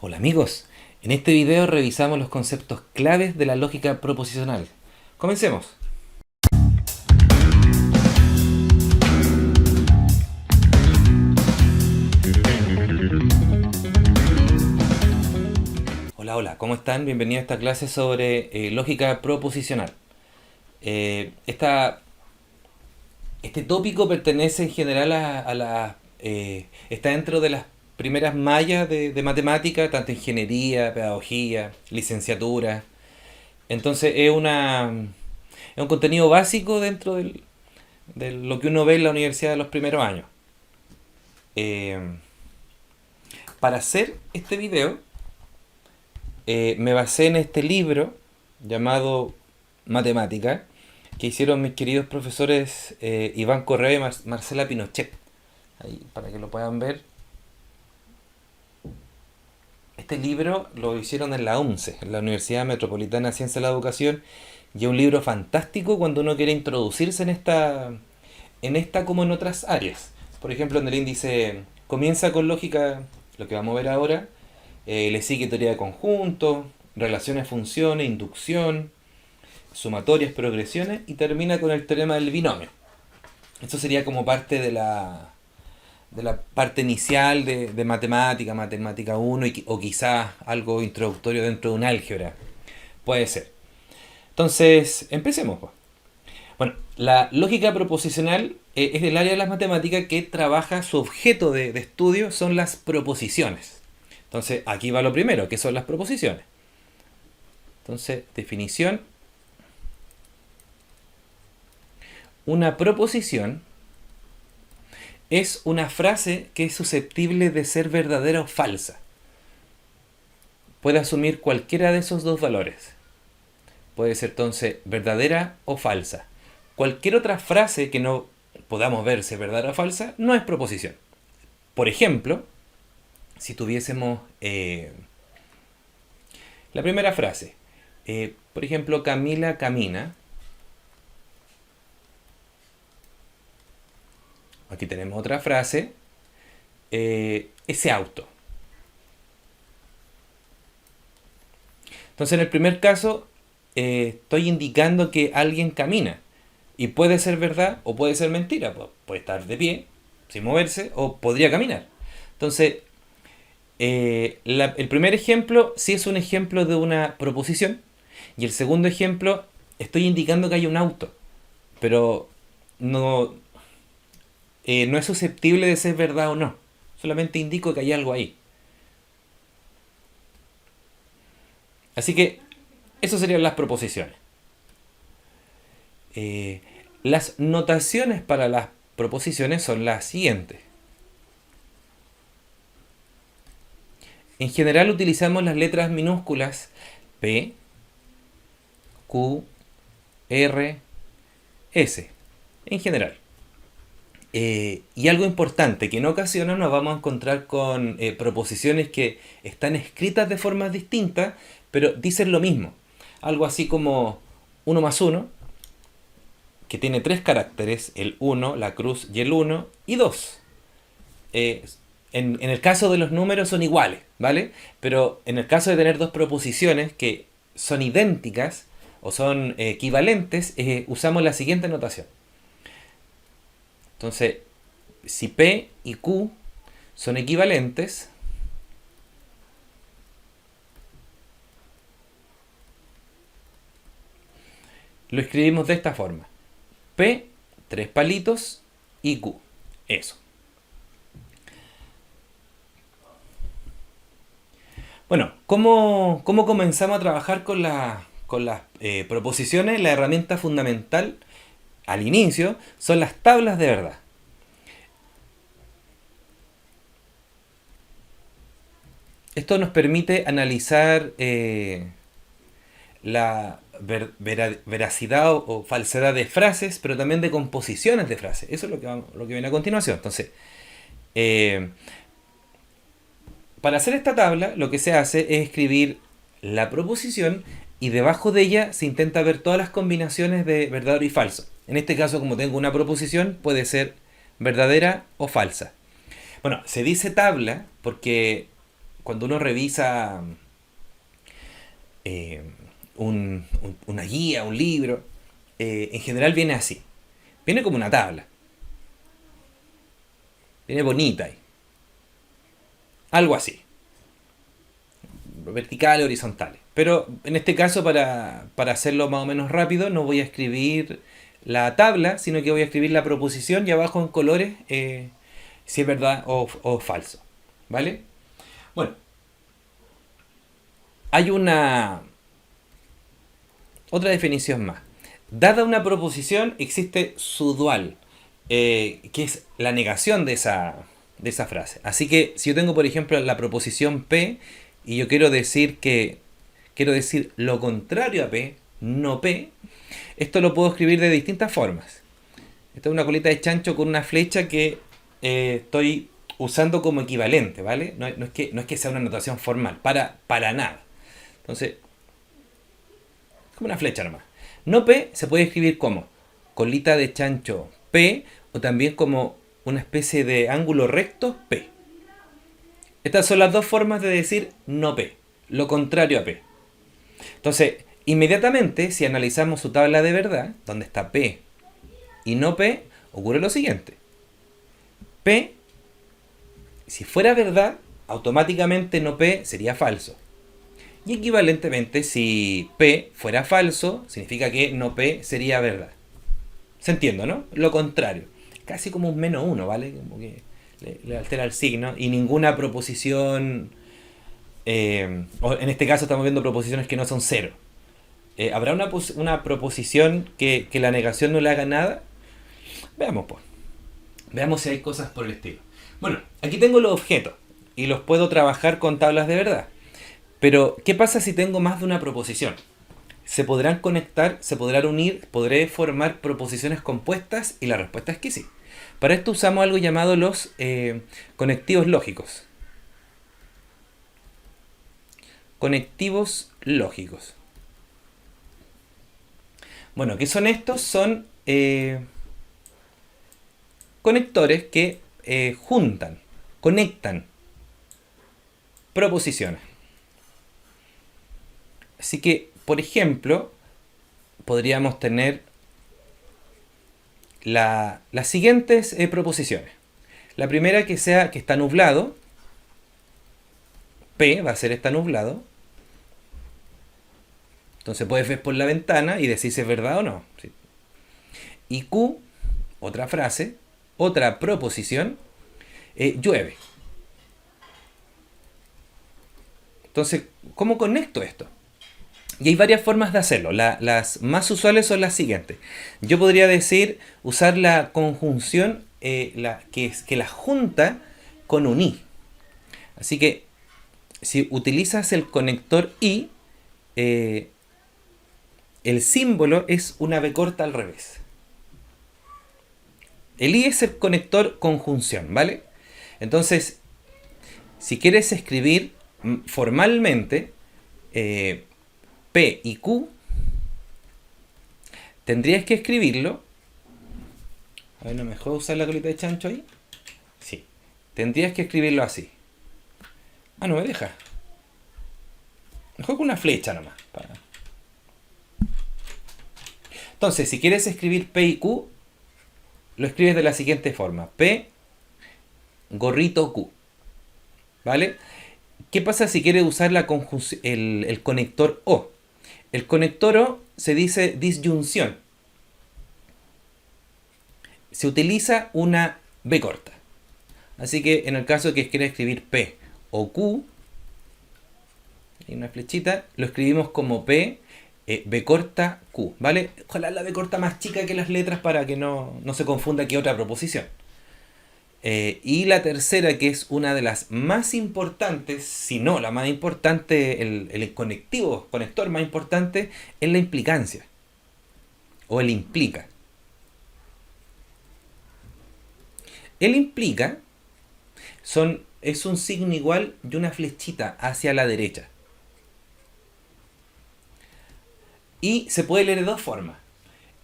Hola amigos, en este video revisamos los conceptos claves de la lógica proposicional. Comencemos. Hola, ¿cómo están? Bienvenidos a esta clase sobre lógica proposicional. Este tópico pertenece en general está dentro de las primeras mallas de matemática, tanto ingeniería, pedagogía, licenciatura. Entonces es un contenido básico dentro de lo que uno ve en la universidad de los primeros años. Eh, para hacer este video me basé en este libro llamado Matemática, que hicieron mis queridos profesores Iván Correa y Marcela Pinochet. Ahí, para que lo puedan ver. Este libro lo hicieron en la UMCE, en la Universidad Metropolitana de Ciencia de la Educación, y es un libro fantástico cuando uno quiere introducirse en esta como en otras áreas. Por ejemplo, en el índice comienza con lógica, lo que vamos a ver ahora, le sigue teoría de conjuntos, relaciones, funciones, inducción, sumatorias, progresiones y termina con el teorema del binomio. Esto sería como parte de la parte inicial de matemática 1 o quizás algo introductorio dentro de un álgebra. Puede ser. Entonces, empecemos, pues. Bueno, la lógica proposicional es el área de las matemáticas que trabaja, su objeto de estudio son las proposiciones. Entonces, aquí va lo primero, que son las proposiciones. Entonces, definición. Una proposición es una frase que es susceptible de ser verdadera o falsa. Puede asumir cualquiera de esos dos valores. Puede ser entonces verdadera o falsa. Cualquier otra frase que no podamos ver si es verdadera o falsa no es proposición. Por ejemplo, si tuviésemos la primera frase, por ejemplo, Camila camina. Aquí tenemos otra frase, ese auto. Entonces, en el primer caso, estoy indicando que alguien camina. Y puede ser verdad o puede ser mentira. Puede estar de pie, sin moverse, o podría caminar. Entonces, el primer ejemplo sí es un ejemplo de una proposición. Y el segundo ejemplo, estoy indicando que hay un auto. Pero no es susceptible de ser verdad o no. Solamente indico que hay algo ahí. Así que, eso serían las proposiciones. Las notaciones para las proposiciones son las siguientes. En general utilizamos las letras minúsculas P, Q, R, S. En general. Y algo importante, que en ocasiones nos vamos a encontrar con proposiciones que están escritas de formas distintas, pero dicen lo mismo. Algo así como 1 más 1, que tiene 3 caracteres, el 1, la cruz y el 1, y 2. En el caso de los números son iguales, ¿vale? Pero en el caso de tener dos proposiciones que son idénticas o son equivalentes, usamos la siguiente notación. Entonces, si P y Q son equivalentes, lo escribimos de esta forma. P, 3 palitos, y Q. Eso. Bueno, ¿cómo comenzamos a trabajar con las proposiciones? La herramienta fundamental al inicio son las tablas de verdad. Esto nos permite analizar la veracidad o falsedad de frases, pero también de composiciones de frases. Eso es lo que viene a continuación. Entonces, para hacer esta tabla, lo que se hace es escribir la proposición y debajo de ella se intenta ver todas las combinaciones de verdadero y falso. En este caso, como tengo una proposición, puede ser verdadera o falsa. Bueno, se dice tabla porque cuando uno revisa eh, una guía, un libro, en general viene así. Viene como una tabla. Viene bonita ahí. Algo así. Verticales, horizontales. Pero en este caso, para hacerlo más o menos rápido, no voy a escribir la tabla, sino que voy a escribir la proposición y abajo en colores si es verdad o falso. ¿Vale? Bueno, hay una otra definición más. Dada una proposición, existe su dual, que es la negación de esa frase. Así que si yo tengo, por ejemplo, la proposición P y yo quiero decir lo contrario a P, no P, esto lo puedo escribir de distintas formas. Esta es una colita de chancho con una flecha que estoy usando como equivalente, ¿vale? No es que sea una notación formal, para nada. Entonces, como una flecha nomás. No P se puede escribir como colita de chancho P o también como una especie de ángulo recto P. Estas son las dos formas de decir no P, lo contrario a P. Entonces, inmediatamente, si analizamos su tabla de verdad, donde está P y no P, ocurre lo siguiente. P, si fuera verdad, automáticamente no P sería falso. Y equivalentemente, si P fuera falso, significa que no P sería verdad. ¿Se entiende, no? Lo contrario. Casi como un menos uno, ¿vale? Como que le altera el signo. Y ninguna proposición... o en este caso estamos viendo proposiciones que no son cero. ¿Habrá una proposición que la negación no le haga nada? Veamos, pues. Veamos si hay cosas por el estilo. Bueno, aquí tengo los objetos. Y los puedo trabajar con tablas de verdad. Pero, ¿qué pasa si tengo más de una proposición? ¿Se podrán conectar, se podrán unir, podré formar proposiciones compuestas? Y la respuesta es que sí. Para esto usamos algo llamado los conectivos lógicos. Conectivos lógicos. Bueno, ¿qué son estos? Son conectores que juntan, conectan proposiciones. Así que, por ejemplo, podríamos tener las siguientes proposiciones. La primera que está nublado. P va a ser está nublado. Entonces puedes ver por la ventana y decir si es verdad o no. ¿Sí? Y Q, otra frase, otra proposición, llueve. Entonces, ¿cómo conecto esto? Y hay varias formas de hacerlo. Las más usuales son las siguientes. Yo podría decir, usar la conjunción que la junta con un i. Así que, si utilizas el conector i, el símbolo es una b corta al revés. El i es el conector conjunción, ¿vale? Entonces, si quieres escribir formalmente P y Q, tendrías que escribirlo. A ver, ¿no me dejó usar la colita de chancho ahí? Sí. Tendrías que escribirlo así. Ah, no me deja. Mejor con una flecha nomás. Entonces, si quieres escribir P y Q, lo escribes de la siguiente forma. P, gorrito Q. ¿Vale? ¿Qué pasa si quieres usar el conector O? El conector O se dice disyunción. Se utiliza una B corta. Así que en el caso de que quieras escribir P o Q, hay una flechita, lo escribimos como P, B corta, Q. ¿Vale? Ojalá la B corta más chica que las letras para que no se confunda que otra proposición. Y la tercera, que es una de las más importantes, si no la más importante, el conector más importante, es la implicancia. O el implica. El implica es un signo igual y una flechita hacia la derecha. Y se puede leer de dos formas.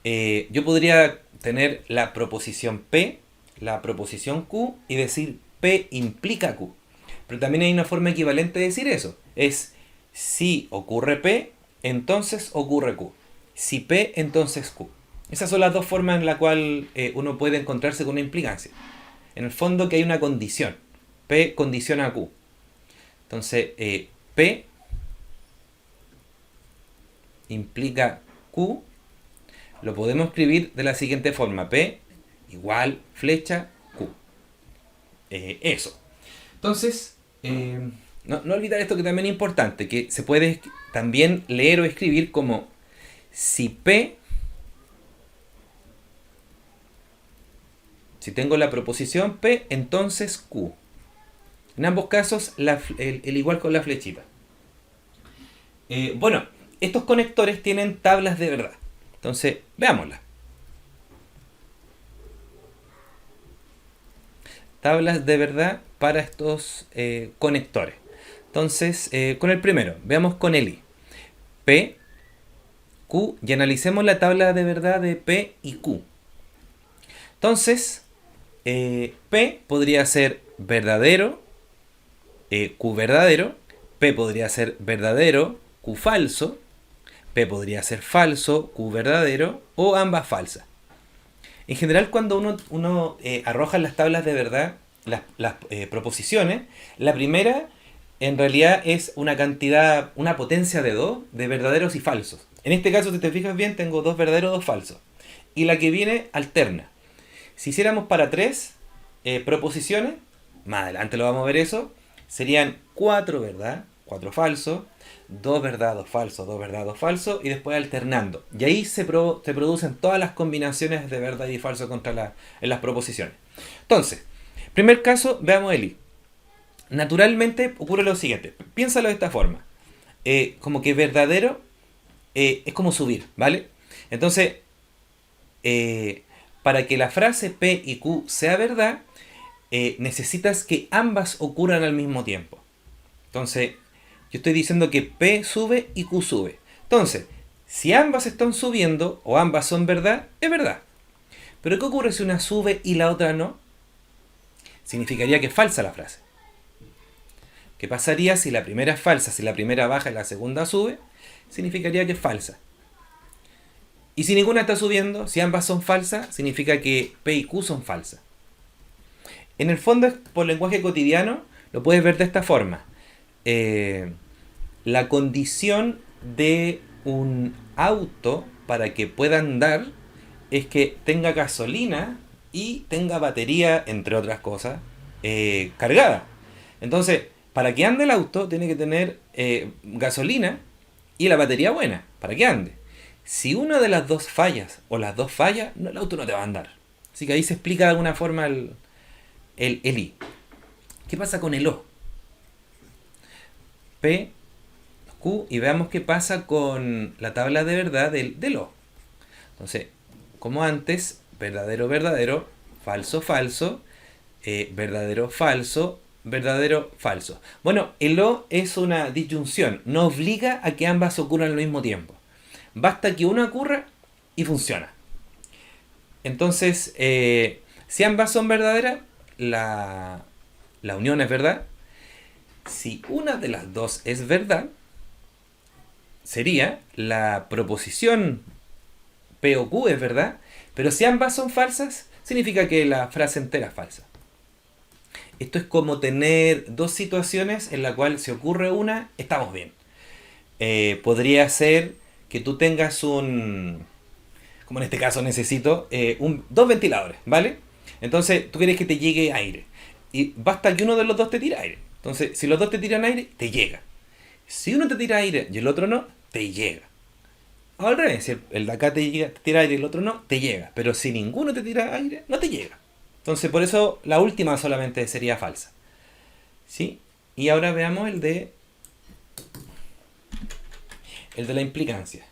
Yo podría tener la proposición P, la proposición Q y decir P implica Q. Pero también hay una forma equivalente de decir eso. Es si ocurre P, entonces ocurre Q. Si P, entonces Q. Esas son las dos formas en las cuales uno puede encontrarse con una implicancia. En el fondo que hay una condición. P condiciona a Q. Entonces, P implica Q. Lo podemos escribir de la siguiente forma. P igual flecha Q. Eso. Entonces, no olvidar esto que también es importante, que se puede también leer o escribir como si P, si tengo la proposición P, entonces Q. En ambos casos, el igual con la flechita. Bueno, estos conectores tienen tablas de verdad. Entonces, veámoslas. Tablas de verdad para estos conectores. Entonces, con el primero, veamos con el I. P, Q, y analicemos la tabla de verdad de P y Q. Entonces, P podría ser verdadero, Q verdadero, P podría ser verdadero, Q falso, P podría ser falso, Q verdadero, o ambas falsas. En general, cuando uno arroja en las tablas de verdad las proposiciones, la primera en realidad es una cantidad, una potencia de 2 de verdaderos y falsos. En este caso, si te fijas bien, tengo 2 verdaderos, 2 falsos. Y la que viene alterna. Si hiciéramos para 3 proposiciones, más adelante lo vamos a ver eso, serían 4 verdad, 4 falsos, 2 verdad, 2 falsos, 2 verdad, 2 falsos, y después alternando. Y ahí se producen todas las combinaciones de verdad y falso en las proposiciones. Entonces, primer caso, veamos el I. Naturalmente ocurre lo siguiente. Piénsalo de esta forma. Como que verdadero es como subir, ¿vale? Entonces, para que la frase P y Q sea verdad, necesitas que ambas ocurran al mismo tiempo. Entonces, yo estoy diciendo que P sube y Q sube. Entonces, si ambas están subiendo o ambas son verdad, es verdad. Pero ¿qué ocurre si una sube y la otra no? Significaría que es falsa la frase. ¿Qué pasaría si la primera es falsa, si la primera baja y la segunda sube? Significaría que es falsa. Y si ninguna está subiendo, si ambas son falsas, significa que P y Q son falsas. En el fondo, por lenguaje cotidiano, lo puedes ver de esta forma. La condición de un auto para que pueda andar es que tenga gasolina y tenga batería, entre otras cosas, cargada. Entonces, para que ande el auto, tiene que tener gasolina y la batería buena, para que ande. Si una de las dos fallas o las dos fallas, el auto no te va a andar. Así que ahí se explica de alguna forma el I. ¿Qué pasa con el O? P, Q, y veamos qué pasa con la tabla de verdad del O. Entonces, como antes, verdadero, verdadero, falso, falso, verdadero, falso, verdadero, falso. Bueno, el O es una disyunción, no obliga a que ambas ocurran al mismo tiempo. Basta que una ocurra y funciona. Entonces, si ambas son verdaderas, la unión es verdad. Si una de las dos es verdad, sería la proposición P o Q es verdad, pero si ambas son falsas, significa que la frase entera es falsa. Esto es como tener dos situaciones en las cuales si ocurre una, estamos bien. Podría ser que tú tengas como en este caso necesito, dos ventiladores, ¿vale? Entonces tú quieres que te llegue aire. Y basta que uno de los dos te tire aire. Entonces, si los dos te tiran aire, te llega. Si uno te tira aire y el otro no, te llega. O al revés, si el de acá te tira aire y el otro no, te llega. Pero si ninguno te tira aire, no te llega. Entonces, por eso la última solamente sería falsa. ¿Sí? Y ahora veamos el de la implicancia.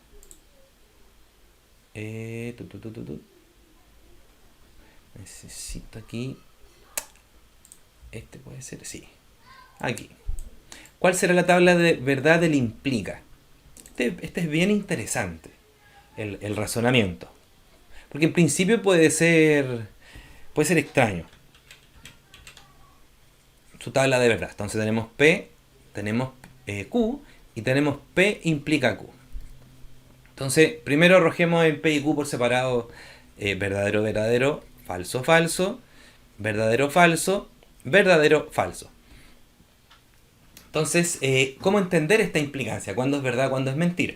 Necesito aquí. Este puede ser, sí. Aquí. ¿Cuál será la tabla de verdad del implica? Este es bien interesante. El razonamiento. Porque en principio puede ser extraño. su tabla de verdad. Entonces tenemos P, tenemos Q y tenemos P implica Q. Entonces, primero arrojemos el P y Q por separado, verdadero, verdadero, falso, falso, verdadero, falso, verdadero, falso. Entonces, ¿cómo entender esta implicancia? ¿Cuándo es verdad, cuándo es mentira?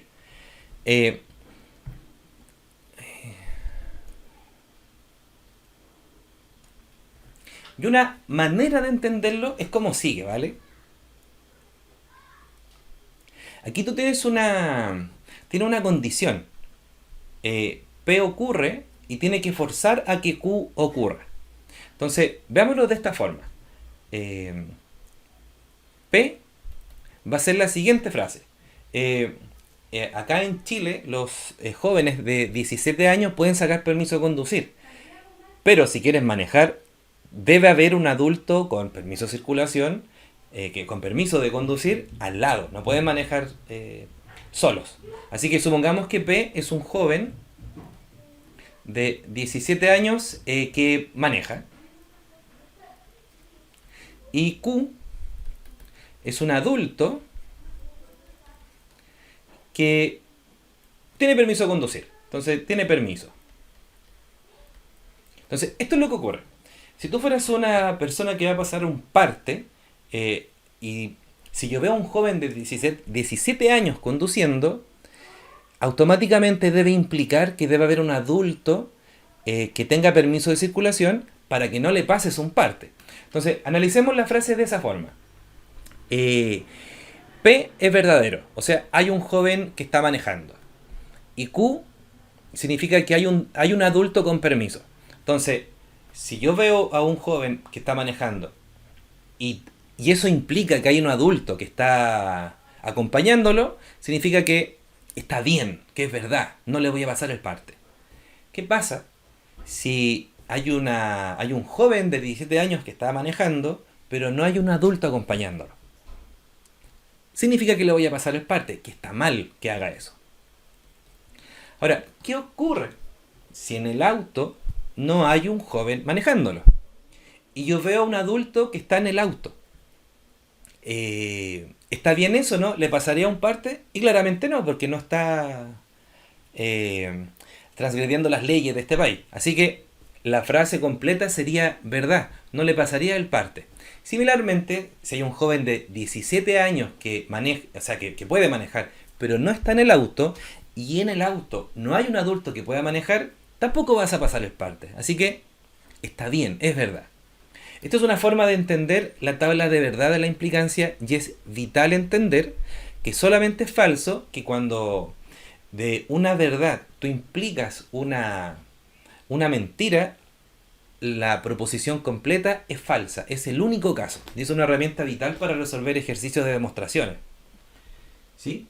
Y una manera de entenderlo es como sigue, ¿vale? Aquí tú tienes una condición. P ocurre y tiene que forzar a que Q ocurra. Entonces, veámoslo de esta forma. P va a ser la siguiente frase. Acá en Chile, los jóvenes de 17 años pueden sacar permiso de conducir. Pero si quieren manejar, debe haber un adulto con permiso de circulación, con permiso de conducir al lado. No pueden manejar solos. Así que supongamos que P es un joven de 17 años que maneja. Y Q es un adulto que tiene permiso de conducir. Entonces, tiene permiso. Entonces, esto es lo que ocurre. Si tú fueras una persona que va a pasar un parte, y si yo veo a un joven de 17 años conduciendo, automáticamente debe implicar que debe haber un adulto que tenga permiso de circulación para que no le pases un parte. Entonces, analicemos la frase de esa forma. P es verdadero, o sea, hay un joven que está manejando. Y Q significa que hay un adulto con permiso. Entonces, si yo veo a un joven que está manejando y eso implica que hay un adulto que está acompañándolo, significa que está bien, que es verdad, no le voy a pasar el parte. ¿Qué pasa si hay un joven de 17 años que está manejando, pero no hay un adulto acompañándolo? Significa que le voy a pasar el parte, que está mal que haga eso. Ahora, ¿qué ocurre si en el auto no hay un joven manejándolo? Y yo veo a un adulto que está en el auto. ¿Está bien eso, no? ¿Le pasaría un parte? Y claramente no, porque no está transgrediendo las leyes de este país. Así que la frase completa sería verdad, no le pasaría el parte. Similarmente, si hay un joven de 17 años que maneja, o sea, que puede manejar, pero no está en el auto, y en el auto no hay un adulto que pueda manejar, tampoco vas a pasar el parte. Así que está bien, es verdad. Esto es una forma de entender la tabla de verdad de la implicancia, y es vital entender que solamente es falso que cuando de una verdad tú implicas una mentira, la proposición completa es falsa. Es el único caso. Y es una herramienta vital para resolver ejercicios de demostraciones. ¿Sí?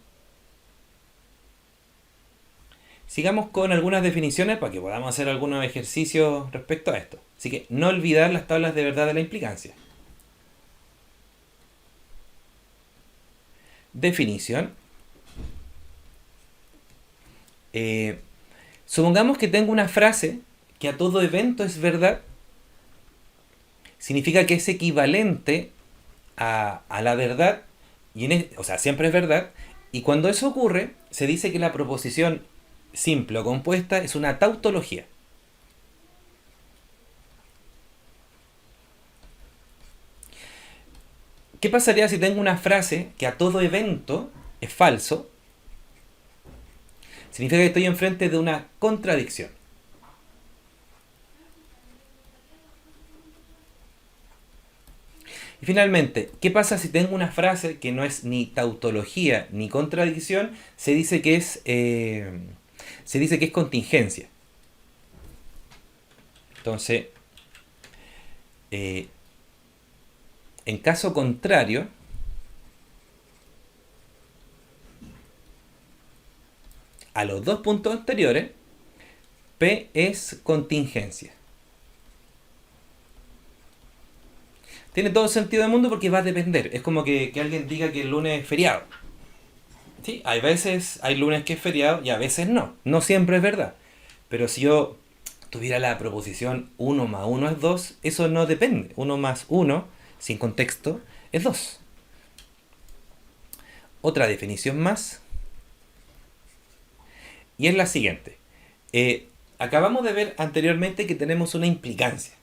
Sigamos con algunas definiciones para que podamos hacer algunos ejercicios respecto a esto. Así que no olvidar las tablas de verdad de la implicancia. Definición. Supongamos que tengo una frase que a todo evento es verdad. Significa que es equivalente a la verdad, o sea, siempre es verdad. Y cuando eso ocurre, se dice que la proposición simple o compuesta es una tautología. ¿Qué pasaría si tengo una frase que a todo evento es falso? Significa que estoy enfrente de una contradicción. Y finalmente, ¿qué pasa si tengo una frase que no es ni tautología ni contradicción? Se dice que es contingencia. Entonces, en caso contrario, a los dos puntos anteriores, P es contingencia. Tiene todo el sentido del mundo porque va a depender. Es como que alguien diga que el lunes es feriado. ¿Sí? Hay lunes que es feriado y a veces no. No siempre es verdad. Pero si yo tuviera la proposición 1 más 1 es 2, eso no depende. 1 más 1 sin contexto, es 2. Otra definición más, y es la siguiente. Acabamos de ver anteriormente que tenemos una implicancia,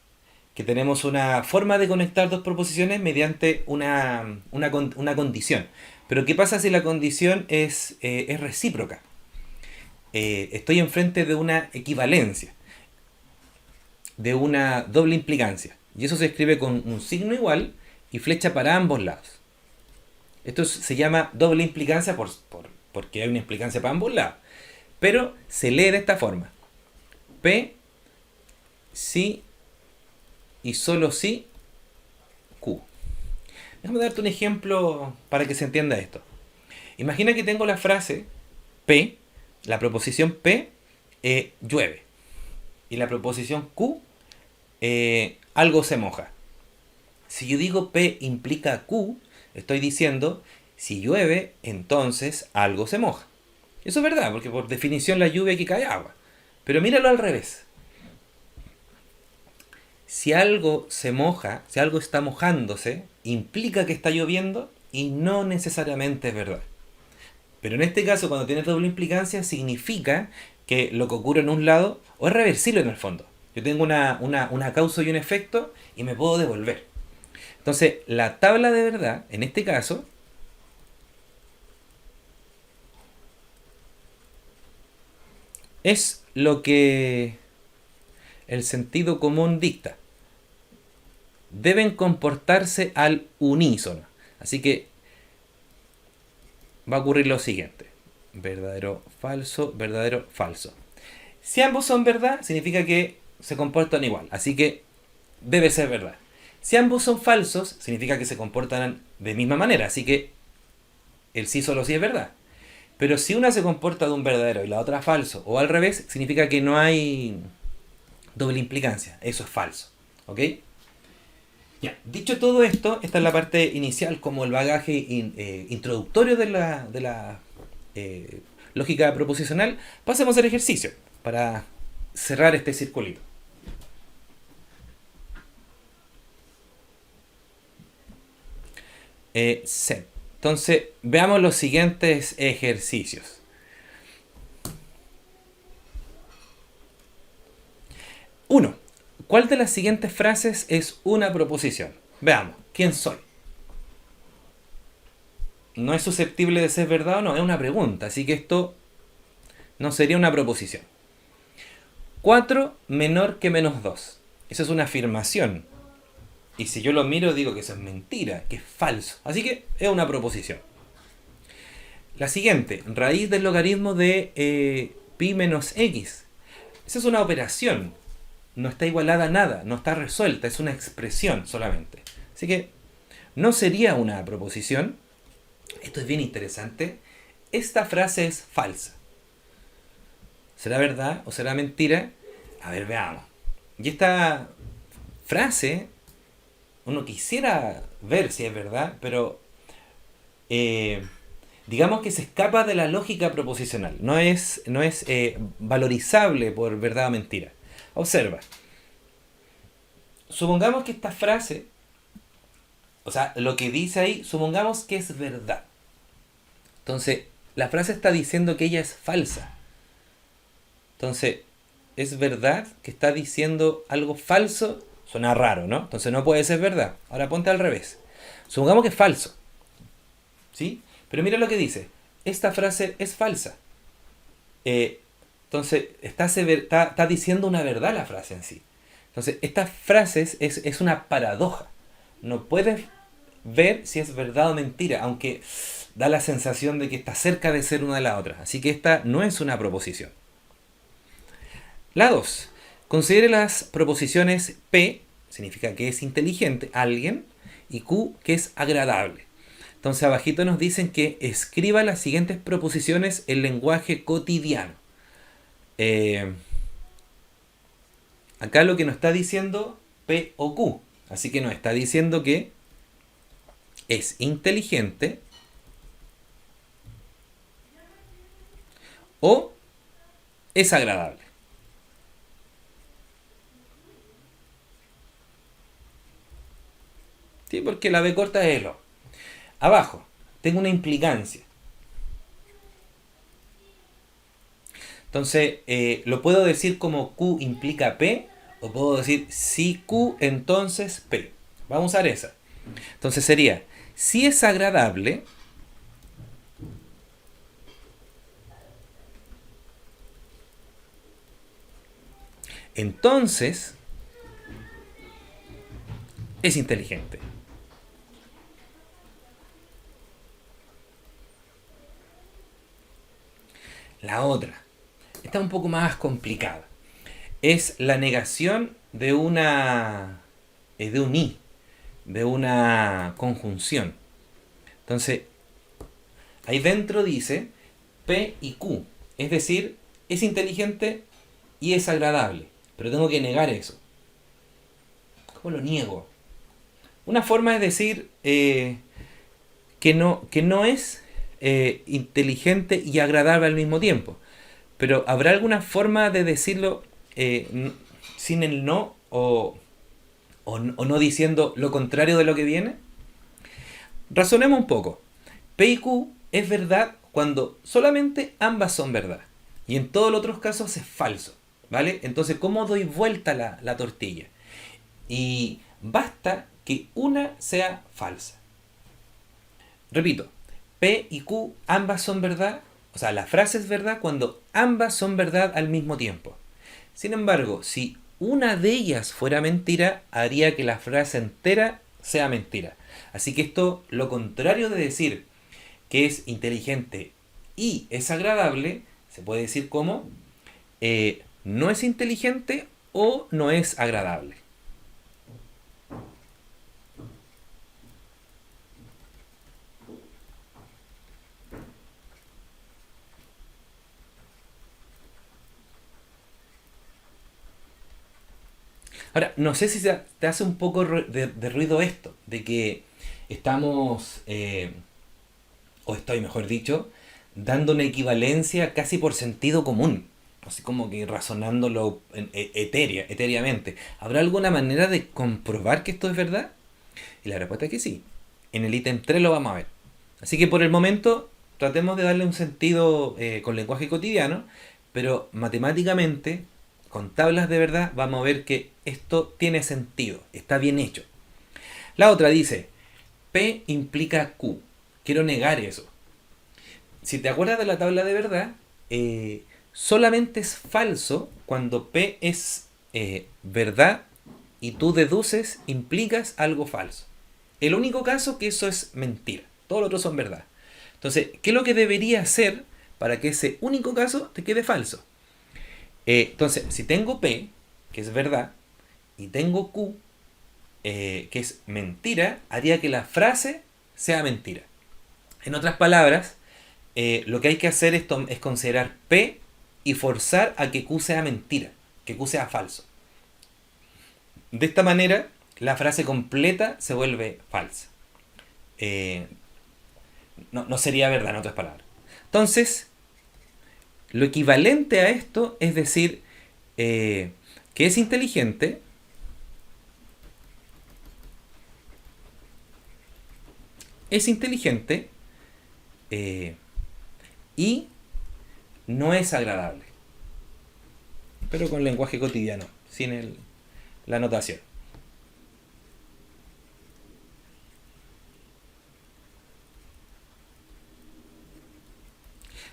que tenemos una forma de conectar dos proposiciones mediante una condición. Pero ¿qué pasa si la condición es recíproca? Estoy enfrente de una equivalencia, de una doble implicancia. Y eso se escribe con un signo igual y flecha para ambos lados. Esto se llama doble implicancia porque hay una implicancia para ambos lados. Pero se lee de esta forma. P, si y solo si Q. Déjame darte un ejemplo para que se entienda esto. Imagina que tengo la frase P, la proposición P, llueve. Y la proposición Q, algo se moja. Si yo digo P implica Q, estoy diciendo, si llueve, entonces algo se moja. Eso es verdad, porque por definición la lluvia aquí cae agua. Pero míralo al revés. Si algo se moja, si algo está mojándose, implica que está lloviendo y no necesariamente es verdad. Pero en este caso, cuando tienes doble implicancia, significa que lo que ocurre en un lado o es reversible en el fondo. Yo tengo una causa y un efecto y me puedo devolver. Entonces, la tabla de verdad, en este caso, es lo que el sentido común dicta. Deben comportarse al unísono. Así que va a ocurrir lo siguiente. Verdadero, falso. Si ambos son verdad, significa que se comportan igual. Así que debe ser verdad. Si ambos son falsos, significa que se comportan de misma manera. Así que el sí solo sí es verdad. Pero si una se comporta de un verdadero y la otra falso, o al revés, significa que no hay doble implicancia. Eso es falso. ¿Ok? Ya, dicho todo esto, esta es la parte inicial, como el bagaje introductorio de la lógica proposicional. Pasemos al ejercicio para cerrar este circulito. Set. Entonces, veamos los siguientes ejercicios. Uno. ¿Cuál de las siguientes frases es una proposición? Veamos. ¿Quién soy? No es susceptible de ser verdad o no, es una pregunta. Así que esto no sería una proposición. 4 menor que menos 2. Eso es una afirmación. Y si yo lo miro, digo que eso es mentira, que es falso. Así que es una proposición. La siguiente, raíz del logaritmo de pi menos x. Esa es una operación. No está igualada a nada, no está resuelta, es una expresión solamente. Así que no sería una proposición. Esto es bien interesante. Esta frase es falsa. ¿Será verdad o será mentira? A ver, veamos. Y esta frase, uno quisiera ver si es verdad, pero digamos que se escapa de la lógica proposicional. No es valorizable por verdad o mentira. Observa. Supongamos que esta frase, o sea, lo que dice ahí, supongamos que es verdad. Entonces, la frase está diciendo que ella es falsa. Entonces, ¿es verdad que está diciendo algo falso? Suena raro, ¿no? Entonces no puede ser verdad. Ahora ponte al revés. Supongamos que es falso. ¿Sí? Pero mira lo que dice. Esta frase es falsa. Entonces, está diciendo una verdad la frase en sí. Entonces, esta frase es una paradoja. No puedes ver si es verdad o mentira, aunque da la sensación de que está cerca de ser una de las otras. Así que esta no es una proposición. La 2. Considere las proposiciones P, significa que es inteligente, alguien, y Q, que es agradable. Entonces abajito nos dicen que escriba las siguientes proposiciones en lenguaje cotidiano. Acá lo que nos está diciendo P o Q. Así que nos está diciendo que es inteligente o es agradable. Sí, porque la B corta es el O. Abajo, tengo una implicancia. Entonces, lo puedo decir como Q implica P, o puedo decir si Q, entonces P. Vamos a usar esa. Entonces sería, si es agradable, entonces es inteligente. La otra, está un poco más complicada. Es la negación de de un i, de una conjunción. Entonces, ahí dentro dice P y Q. Es decir, es inteligente y es agradable. Pero tengo que negar eso. ¿Cómo lo niego? Una forma es decir que no es inteligente y agradable al mismo tiempo. Pero ¿habrá alguna forma de decirlo sin el no o no diciendo lo contrario de lo que viene? Razonemos un poco. P y Q es verdad cuando solamente ambas son verdad. Y en todos los otros casos es falso. ¿Vale? Entonces, ¿cómo doy vuelta la tortilla? Y basta que una sea falsa. Repito, P y Q ambas son verdad. O sea, la frase es verdad cuando ambas son verdad al mismo tiempo. Sin embargo, si una de ellas fuera mentira, haría que la frase entera sea mentira. Así que esto, lo contrario de decir que es inteligente y es agradable, se puede decir como no es inteligente o no es agradable. Ahora, no sé si te hace un poco de ruido esto, de que estamos, o estoy mejor dicho, dando una equivalencia casi por sentido común, así como que razonándolo etéreamente. ¿Habrá alguna manera de comprobar que esto es verdad? Y la respuesta es que sí. En el ítem 3 lo vamos a ver. Así que por el momento tratemos de darle un sentido con lenguaje cotidiano, pero matemáticamente, con tablas de verdad, vamos a ver que esto tiene sentido, está bien hecho. La otra dice, P implica Q. Quiero negar eso. Si te acuerdas de la tabla de verdad, solamente es falso cuando P es verdad y tú deduces, implicas algo falso. El único caso que eso es mentira. Todos los otros son verdad. Entonces, ¿qué es lo que debería hacer para que ese único caso te quede falso? Entonces, si tengo P, que es verdad, y tengo Q, que es mentira, haría que la frase sea mentira. En otras palabras, lo que hay que hacer es considerar P y forzar a que Q sea mentira, que Q sea falso. De esta manera, la frase completa se vuelve falsa. No sería verdad, en otras palabras. Entonces, lo equivalente a esto es decir que es inteligente y no es agradable. Pero con lenguaje cotidiano, sin la anotación.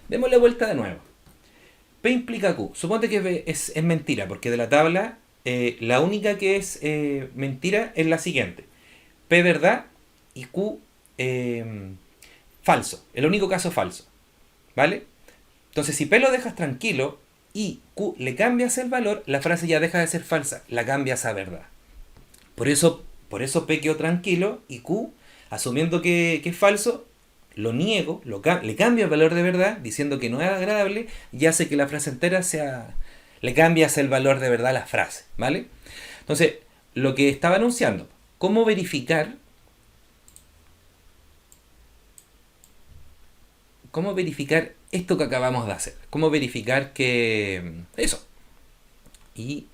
Démosle vuelta de nuevo. P implica Q. Suponte que es mentira, porque de la tabla la única que es mentira es la siguiente. P verdad y Q falso. El único caso falso. ¿Vale? Entonces si P lo dejas tranquilo y Q le cambias el valor, la frase ya deja de ser falsa. La cambias a verdad. Por eso P quedó tranquilo y Q, asumiendo que es falso, lo niego, le cambio el valor de verdad, diciendo que no es agradable, y hace que la frase entera sea... Le cambias el valor de verdad a la frase, ¿vale? Entonces, lo que estaba anunciando, ¿cómo verificar esto que acabamos de hacer? ¿Cómo verificar que... eso? Y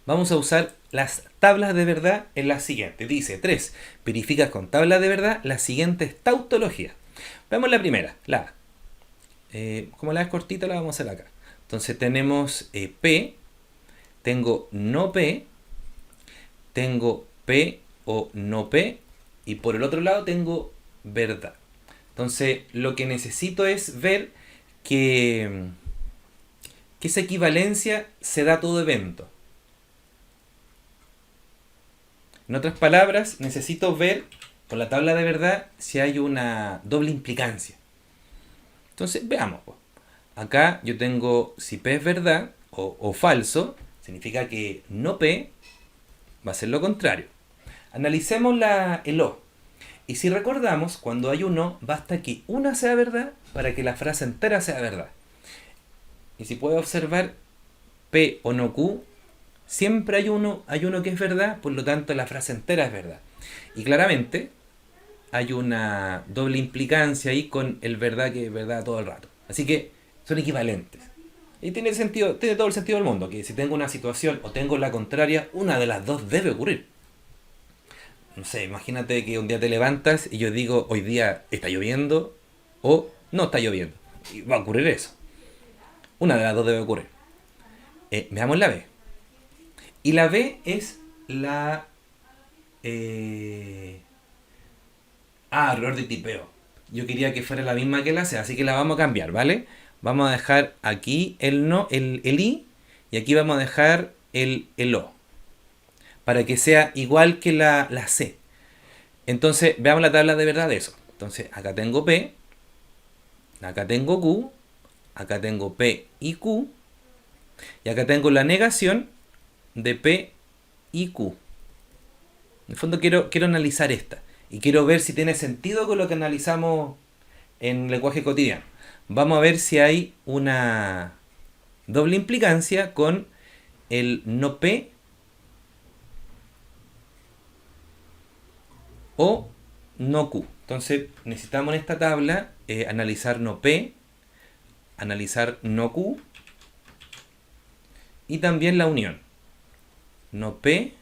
vamos a usar las tablas de verdad en la siguiente. Dice 3. Verificas con tablas de verdad las siguientes tautologías. Veamos la primera, la A. Como la es cortita, la vamos a hacer acá. Entonces tenemos P, tengo no P, tengo P o no P, y por el otro lado tengo verdad. Entonces lo que necesito es ver que esa equivalencia se da a todo evento. En otras palabras, necesito ver con la tabla de verdad si hay una doble implicancia. Entonces, veamos. Acá yo tengo, si P es verdad o falso, significa que no P va a ser lo contrario. Analicemos el O. Y si recordamos, cuando hay un O, basta que una sea verdad para que la frase entera sea verdad. Y si puedo observar, P o no Q, siempre hay uno que es verdad, por lo tanto la frase entera es verdad. Y claramente hay una doble implicancia ahí con el verdad que es verdad todo el rato. Así que son equivalentes. Y tiene todo el sentido del mundo, que si tengo una situación o tengo la contraria, una de las dos debe ocurrir. No sé, imagínate que un día te levantas y yo digo, hoy día está lloviendo o no está lloviendo. Y va a ocurrir eso. Una de las dos debe ocurrir. Veamos la B. Y la B es la... error de tipeo. Yo quería que fuera la misma que la C, así que la vamos a cambiar, ¿vale? Vamos a dejar aquí el I, y aquí vamos a dejar el O, para que sea igual que la C. Entonces, veamos la tabla de verdad de eso. Entonces, acá tengo P, acá tengo Q, acá tengo P y Q, y acá tengo la negación de P y Q. En el fondo quiero analizar esta, y quiero ver si tiene sentido con lo que analizamos en lenguaje cotidiano. Vamos a ver si hay una doble implicancia con el no P o no Q. Entonces necesitamos en esta tabla analizar no P, analizar no Q y también la unión. No P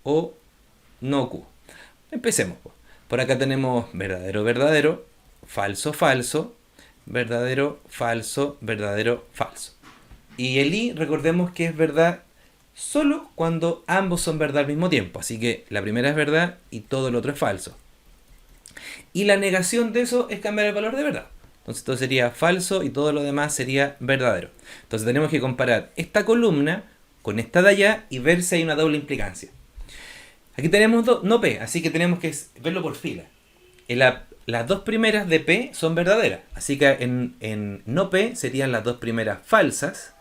o no Q. Empecemos. Por acá tenemos verdadero, verdadero, falso, falso, verdadero, falso, verdadero, falso. Y el I, recordemos que es verdad solo cuando ambos son verdad al mismo tiempo. Así que la primera es verdad y todo el otro es falso. Y la negación de eso es cambiar el valor de verdad. Entonces esto sería falso y todo lo demás sería verdadero. Entonces tenemos que comparar esta columna con esta de allá y ver si hay una doble implicancia. Aquí tenemos no P, así que tenemos que verlo por fila. Las dos primeras de P son verdaderas, así que en no P serían las dos primeras falsas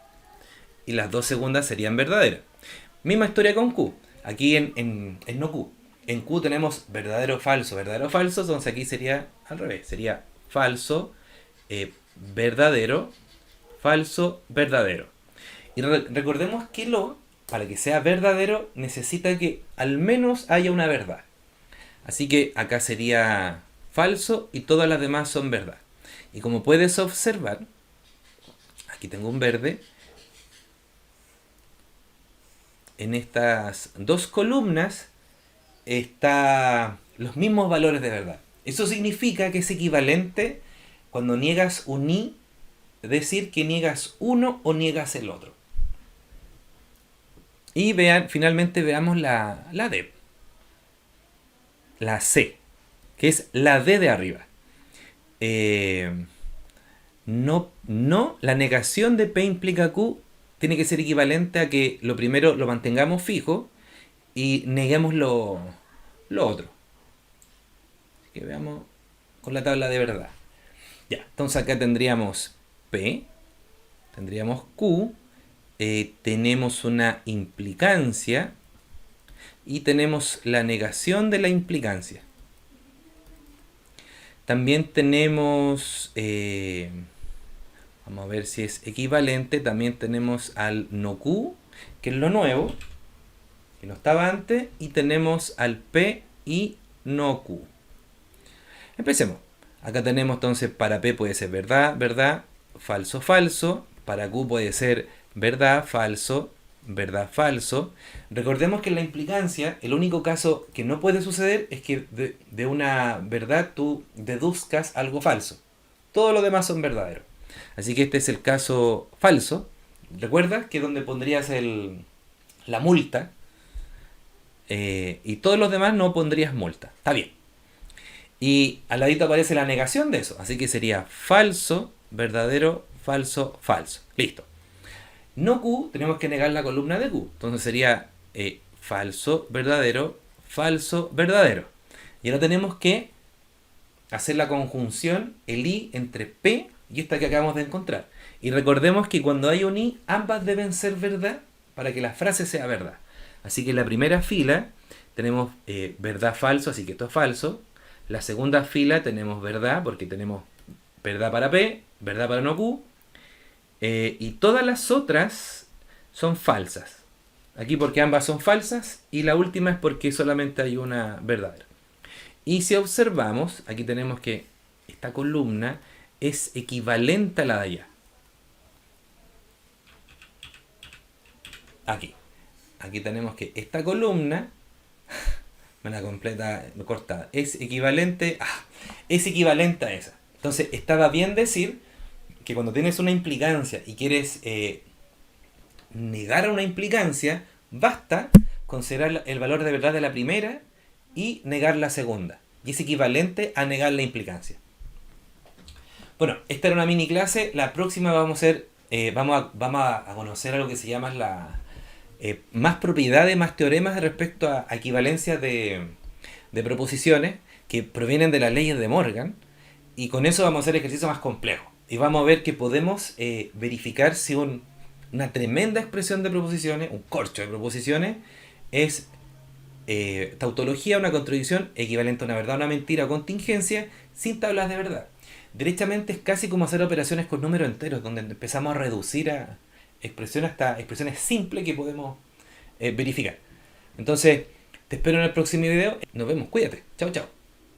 y las dos segundas serían verdaderas. Misma historia con Q. Aquí en no Q. En Q tenemos verdadero, falso, entonces aquí sería al revés. Sería falso, verdadero, falso, verdadero. Y recordemos que para que sea verdadero, necesita que al menos haya una verdad. Así que acá sería falso y todas las demás son verdad. Y como puedes observar, aquí tengo un verde. En estas dos columnas están los mismos valores de verdad. Eso significa que es equivalente cuando niegas un I, decir que niegas uno o niegas el otro. Y finalmente veamos la D. La C, que es la D de arriba. La negación de P implica Q tiene que ser equivalente a que lo primero lo mantengamos fijo y neguemos lo otro. Que veamos con la tabla de verdad. Ya, entonces acá tendríamos P, tendríamos Q, tenemos una implicancia y tenemos la negación de la implicancia. También tenemos, vamos a ver si es equivalente, también tenemos al no Q, que es lo nuevo, que no estaba antes, y tenemos al P y no Q. Empecemos. Acá tenemos entonces para P puede ser verdad, verdad, falso, falso. Para Q puede ser verdad, falso, verdad, falso. Recordemos que en la implicancia, el único caso que no puede suceder es que de una verdad tú deduzcas algo falso. Todo lo demás son verdaderos. Así que este es el caso falso. ¿Recuerdas que donde pondrías la multa y todos los demás no pondrías multa? Está bien. Y al ladito aparece la negación de eso. Así que sería falso, verdadero, falso, falso. Listo. No Q, tenemos que negar la columna de Q. Entonces sería falso, verdadero, verdadero. Y ahora tenemos que hacer la conjunción, el I entre P y esta que acabamos de encontrar. Y recordemos que cuando hay un I, ambas deben ser verdad para que la frase sea verdad. Así que en la primera fila tenemos verdad, falso, así que esto es falso. La segunda fila tenemos verdad, porque tenemos verdad para P, verdad para no Q. Y todas las otras son falsas. Aquí porque ambas son falsas y la última es porque solamente hay una verdadera. Y si observamos, aquí tenemos que esta columna es equivalente a la de allá. Aquí tenemos que esta columna, me la completa cortada, es equivalente a esa. Entonces estaba bien decir que cuando tienes una implicancia y quieres negar una implicancia, basta considerar el valor de verdad de la primera y negar la segunda. Y es equivalente a negar la implicancia. Bueno, esta era una mini clase. La próxima vamos a conocer algo que se llama más propiedades, más teoremas respecto a equivalencias de proposiciones que provienen de las leyes de Morgan. Y con eso vamos a hacer ejercicios más complejos. Y vamos a ver que podemos verificar si una tremenda expresión de proposiciones, un corcho de proposiciones, es tautología, una contradicción equivalente a una verdad o una mentira o contingencia sin tablas de verdad. Derechamente es casi como hacer operaciones con números enteros, donde empezamos a reducir a expresiones hasta expresiones simples que podemos verificar. Entonces, te espero en el próximo video. Nos vemos, cuídate. Chao, chao.